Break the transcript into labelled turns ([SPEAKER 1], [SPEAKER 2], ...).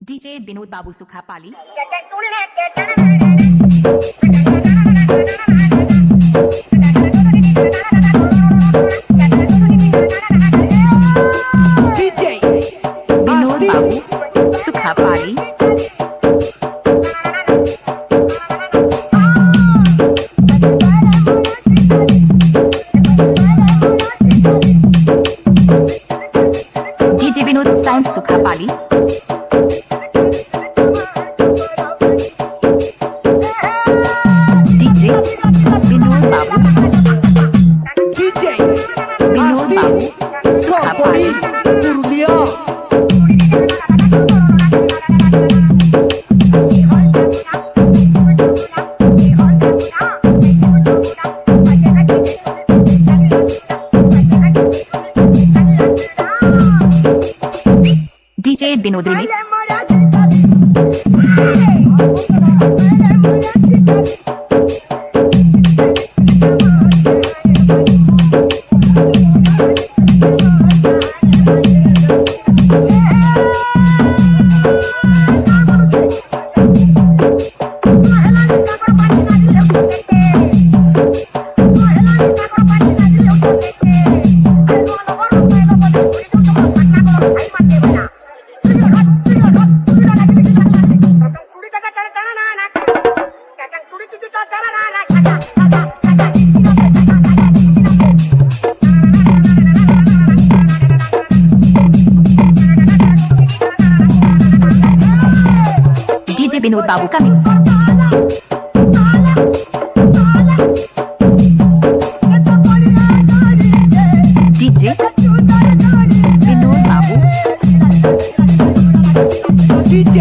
[SPEAKER 1] DJ Vinod Babu Sukhapali.
[SPEAKER 2] DJ
[SPEAKER 1] Vinod Babu Sukhapali. DJ Vinod sound Sukhapali. DJ Vinod Babu
[SPEAKER 2] DJ
[SPEAKER 1] Vinod Babu Sukhapali.
[SPEAKER 2] Purulia
[SPEAKER 1] DJ Vinod remix. DJ Vinod Babu का mix. DJ Vinod Babu
[SPEAKER 2] DJ